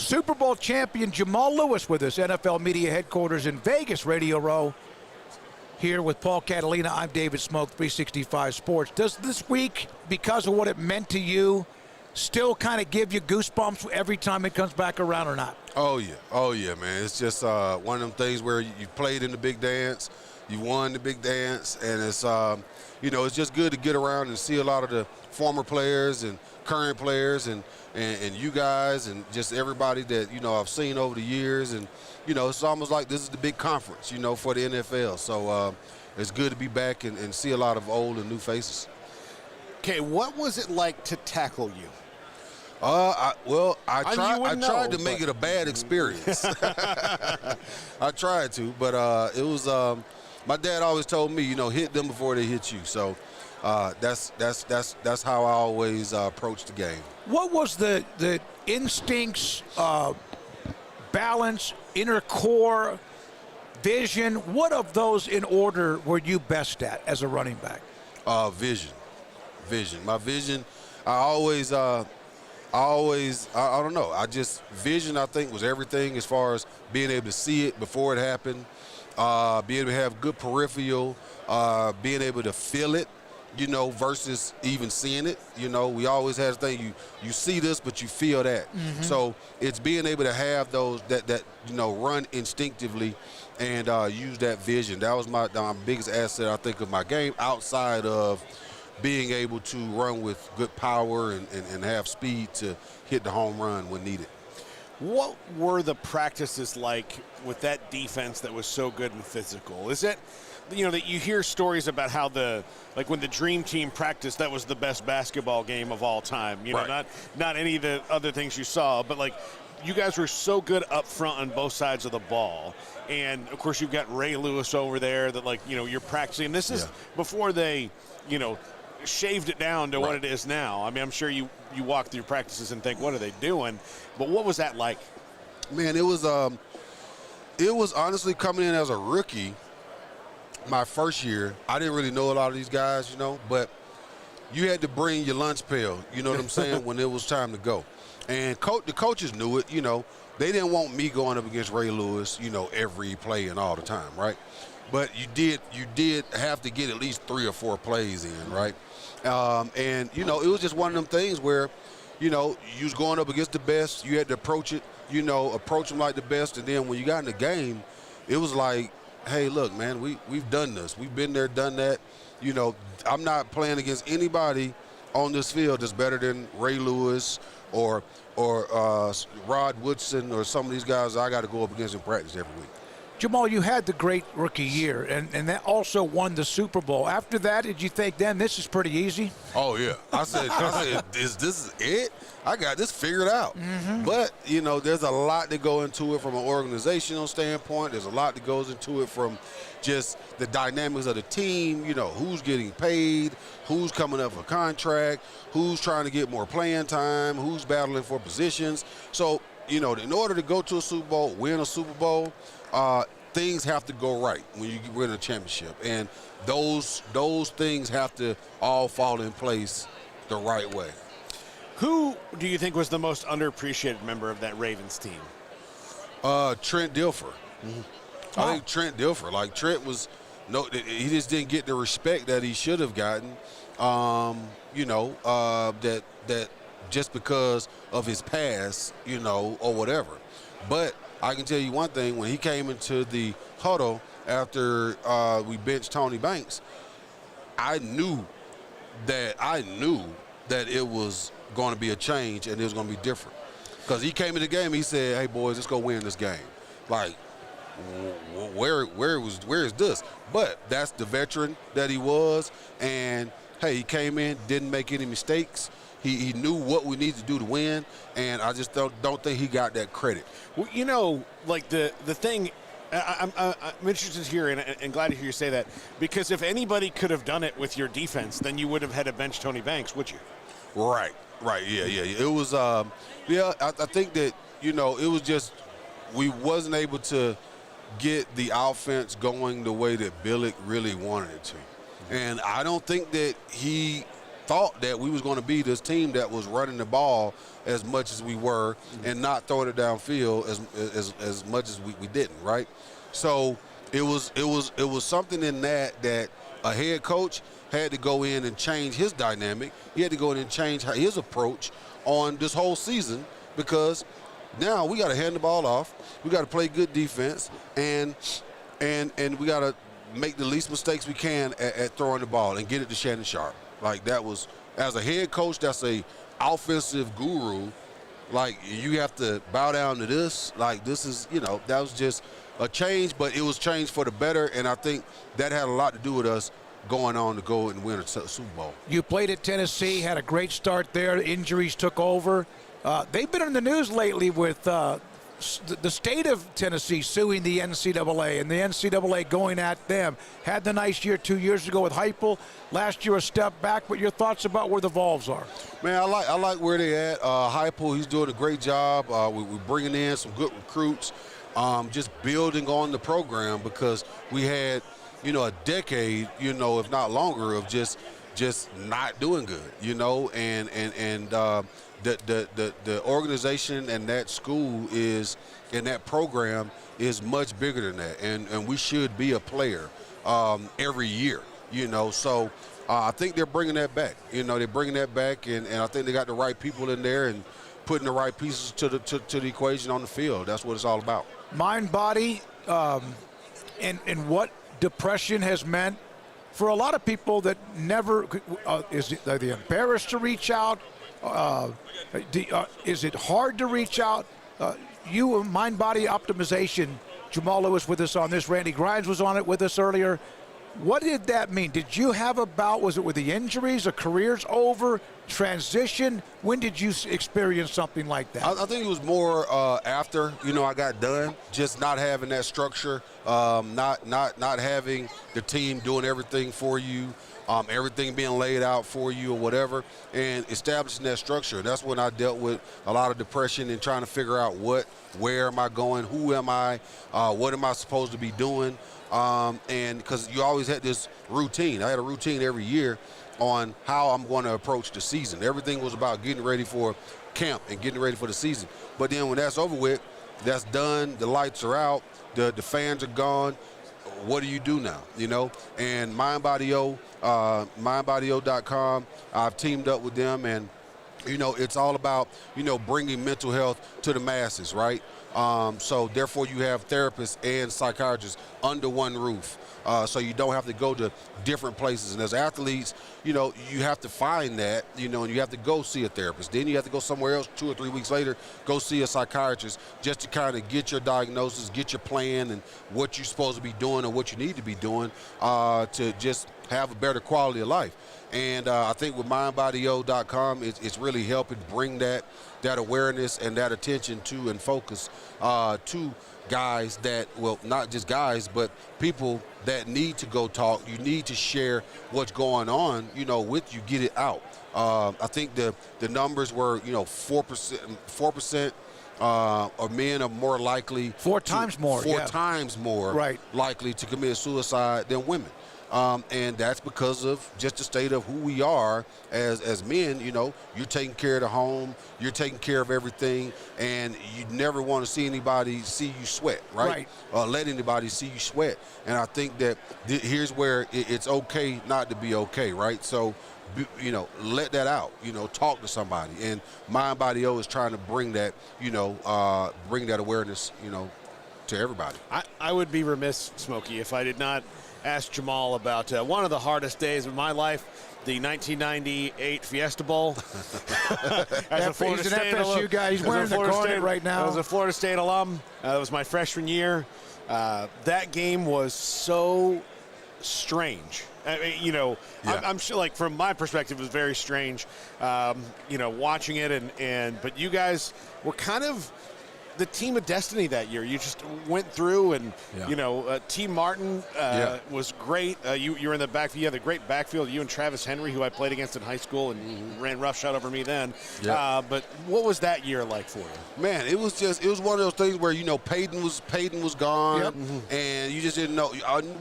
Super Bowl champion Jamal Lewis with us, NFL Media Headquarters in Vegas, Radio Row. Here with Paul Catalina, I'm David Smoke, 365 Sports. Does this week, because of what it meant to you, still kind of give you goosebumps every time it comes back around or not? Oh, yeah, man. It's just one of them things where you played in the big dance, you won the big dance, and it's, it's just good to get around and see a lot of the former players and current players and you guys and just everybody that, I've seen over the years. And, it's almost like this is the big conference, for the NFL. So it's good to be back and see a lot of old and new faces. Okay, what was it like to tackle you? I tried to make it a bad experience. I tried to, but it was my dad always told me, hit them before they hit you. So that's how I always approach the game. What was the instincts, balance, inner core, vision? What of those in order were you best at as a running back? Vision. My vision, I don't know. Vision, I think, was everything as far as being able to see it before it happened, being able to have good peripheral, being able to feel it, versus even seeing it. We always had a thing, you see this, but you feel that. Mm-hmm. So it's being able to have those that run instinctively and use that vision. That was my biggest asset, I think, of my game, outside of being able to run with good power and have speed to hit the home run when needed. What were the practices like with that defense that was so good and physical? Is it, that you hear stories about how when the Dream Team practiced, that was the best basketball game of all time. Right. Not any of the other things you saw, but you guys were so good up front on both sides of the ball. And, of course, you've got Ray Lewis over there that, you're practicing. This is before they, shaved it down to what it is now. I mean, I'm sure you walk through practices and think, what are they doing? But what was that like? Man, it was honestly coming in as a rookie my first year. I didn't really know a lot of these guys, but you had to bring your lunch pail, you know what I'm saying, when it was time to go. And the coaches knew it, They didn't want me going up against Ray Lewis, every play and all the time, right? But you did have to get at least 3 or 4 plays in, right? And, it was just one of them things where, you was going up against the best. You had to approach it, approach them like the best. And then when you got in the game, it was like, hey, look, man, we've done this. We've been there, done that. I'm not playing against anybody on this field that's better than Ray Lewis or Rod Woodson or some of these guys I got to go up against in practice every week. Jamal, you had the great rookie year, and that also won the Super Bowl. After that, did you think, then this is pretty easy? Oh, yeah. I said, this is it? I got this figured out. Mm-hmm. But, there's a lot that go into it from an organizational standpoint. There's a lot that goes into it from just the dynamics of the team, who's getting paid, who's coming up for contract, who's trying to get more playing time, who's battling for positions. So, in order to go to a Super Bowl, win a Super Bowl, things have to go right when you win a championship. And those things have to all fall in place the right way. Who do you think was the most underappreciated member of that Ravens team? Trent Dilfer. Mm-hmm. I think Trent Dilfer. Trent was he just didn't get the respect that he should have gotten. That just because of his past, or whatever. But I can tell you one thing: when he came into the huddle after we benched Tony Banks, I knew that it was going to be a change and it was going to be different. Because he came in the game, he said, "Hey boys, let's go win this game." Where is this? But that's the veteran that he was, and hey, he came in, didn't make any mistakes. He knew what we needed to do to win, and I just don't think he got that credit. Well, the thing, I'm interested to hear and glad to hear you say that, because if anybody could have done it with your defense, then you would have had to bench Tony Banks, would you? Right, yeah. It was, I think that, it was just we wasn't able to get the offense going the way that Billick really wanted it to. And I don't think that he thought that we was going to be this team that was running the ball as much as we were and not throwing it downfield as much as we didn't, right? So it was something in that a head coach had to go in and change his dynamic. He had to go in and change his approach on this whole season, because now we got to hand the ball off. We got to play good defense, and we got to make the least mistakes we can at throwing the ball and get it to Shannon Sharp. Like, that was, as a head coach, that's a offensive guru. Like, you have to bow down to this. Like, this is, that was just a change, but it was change for the better, and I think that had a lot to do with us going on to go and win a Super Bowl. You played at Tennessee, had a great start there. Injuries took over. They've been in the news lately with the state of Tennessee suing the NCAA, and the NCAA going at them. Had the nice year 2 years ago with Heupel. Last year a step back, but your thoughts about where the Vols are? Man, I like where they at. Heupel, he's doing a great job. We're bringing in some good recruits, just building on the program, because we had, a decade, if not longer, of just not doing good, and the organization and that school and that program is much bigger than that, and we should be a player every year, So I think they're bringing that back. They're bringing that back, and I think they got the right people in there and putting the right pieces to the equation on the field. That's what it's all about. Mind, body, and what depression has meant for a lot of people that never are they embarrassed to reach out? Is it hard to reach out? You, mind body optimization, Jamal Lewis with us on this. Randy Grimes was on it with us earlier. What did that mean? Did you have a bout? Was it with the injuries? A career's over? Transition? When did you experience something like that? I think it was more after, I got done. Just not having that structure, not having the team doing everything for you, everything being laid out for you or whatever, and establishing that structure. That's when I dealt with a lot of depression and trying to figure out where am I going, who am I, what am I supposed to be doing, and because you always had this routine. I had a routine every year on how I'm going to approach the season. Everything was about getting ready for camp and getting ready for the season. But then when that's over with, that's done, the lights are out, the fans are gone. What do you do now, And mindbodyo.com, I've teamed up with them, and, it's all about, bringing mental health to the masses, right? So therefore you have therapists and psychiatrists under one roof. So you don't have to go to different places. And as athletes, you have to find that, and you have to go see a therapist. Then you have to go somewhere else 2 or 3 weeks later, go see a psychiatrist, just to kind of get your diagnosis, get your plan and what you're supposed to be doing or what you need to be doing to just have a better quality of life. And I think with mindbodyo.com, it's really helping bring that awareness and that attention to and focus to guys that, well, not just guys, but people that need to go talk. You need to share what's going on, with you, get it out. I think the numbers were, 4% or men are more likely. Four times more right, likely to commit suicide than women. And that's because of just the state of who we are as men. You're taking care of the home, you're taking care of everything, and you never want to see anybody see you sweat, right? Let anybody see you sweat. And I think that here's where it's okay not to be okay, right? So, let that out, talk to somebody. And MindBodyO is trying to bring that, bring that awareness, to everybody. I would be remiss, Smokey, if I did not ask Jamal about one of the hardest days of my life, the 1998 Fiesta Bowl. As a Florida He's an State FSU guy. He's wearing the garnet right now. As a Florida State alum, it was my freshman year. That game was so strange. I mean, I'm sure, like, from my perspective, it was very strange, watching it. But you guys were kind of the team of destiny that year. You just went through, and T. Martin was great. You were in the backfield. You had a great backfield. You and Travis Henry, who I played against in high school and ran roughshod over me then. But what was that year like for you? Man, it was one of those things where Peyton was gone, and you just didn't know.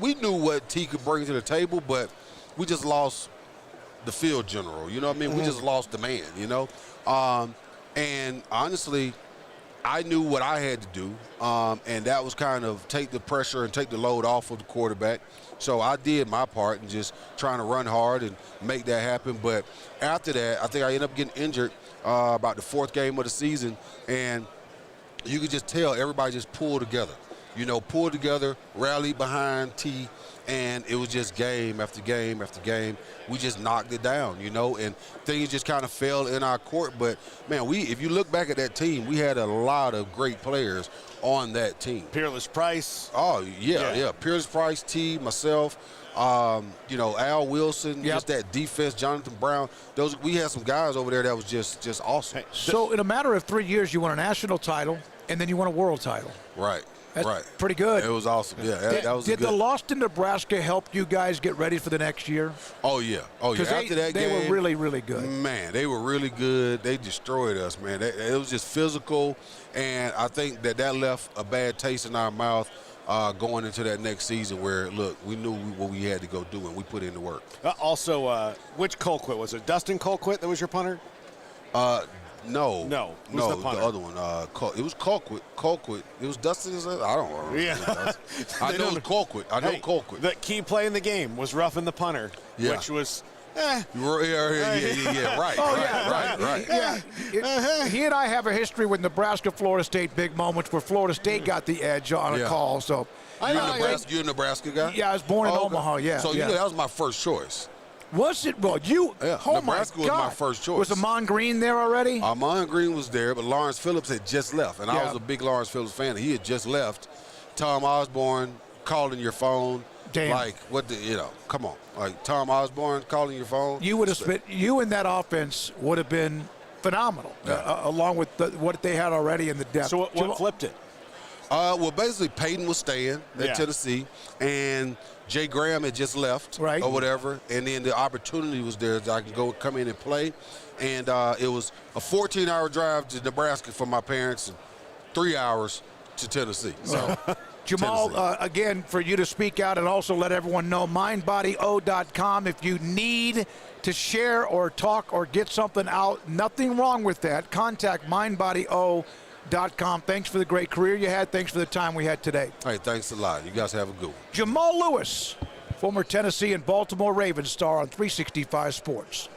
We knew what T could bring to the table, but we just lost the field general. You know what I mean? We just lost the man, you know? And honestly, I knew what I had to do, and that was kind of take the pressure and take the load off of the quarterback. So I did my part and just trying to run hard and make that happen. But after that, I think I ended up getting injured about the 4th game of the season, and you could just tell everybody just pulled together. You know, pulled together, rallied behind T, and it was just game after game after game. We just knocked it down, you know, and things just kind of fell in our court. But, man, if you look back at that team, we had a lot of great players on that team. Peerless Price. Oh, yeah. Peerless Price, T, myself, you know, Al Wilson, just that defense, Jonathan Brown. We had some guys over there that was just awesome. So in a matter of 3 years, you won a national title, and then you won a world title. Right. That's pretty good. It was awesome. Yeah, that was Did good. the loss to Nebraska help you guys get ready for the next year? Oh, yeah. After that game, they were really, really good. Man, they were really good. They destroyed us, man. It was just physical, and I think that left a bad taste in our mouth going into that next season where, look, we knew what we had to go do, and we put in the work. Also, which Colquitt? Was it Dustin Colquitt that was your punter? No. Who's the punter? The other one. It was Colquitt. It was Dustin. I don't know. Yeah. I know it's Colquitt. Colquitt. The key play in the game was roughing the punter, which was Yeah. Right. Right. Yeah. He and I have a history with Nebraska, Florida State, big moments where Florida State got the edge on a call. So You're a Nebraska guy? Yeah, I was born in Omaha. Yeah. So you know that was my first choice. Was it? Well, you. Yeah, oh Nebraska was my first choice. Was Amon Green there already? Amon Green was there, but Lawrence Phillips had just left, and I was a big Lawrence Phillips fan. He had just left. Tom Osborne calling your phone. Damn. Like, come on. Like, Tom Osborne calling your phone. You would have spent. You in that offense would have been phenomenal, along with what they had already in the depth. So what flipped it? Well, basically, Peyton was staying at Tennessee, and Jay Graham had just left or whatever, and then the opportunity was there that I could come in and play. And it was a 14-hour drive to Nebraska for my parents and 3 hours to Tennessee. So, Jamal, again, for you to speak out and also let everyone know, mindbodyo.com. If you need to share or talk or get something out, nothing wrong with that. Contact mindbodyo.com. Thanks for the great career you had. Thanks for the time we had today. Hey, thanks a lot. You guys have a good one. Jamal Lewis, former Tennessee and Baltimore Ravens star on 365 Sports.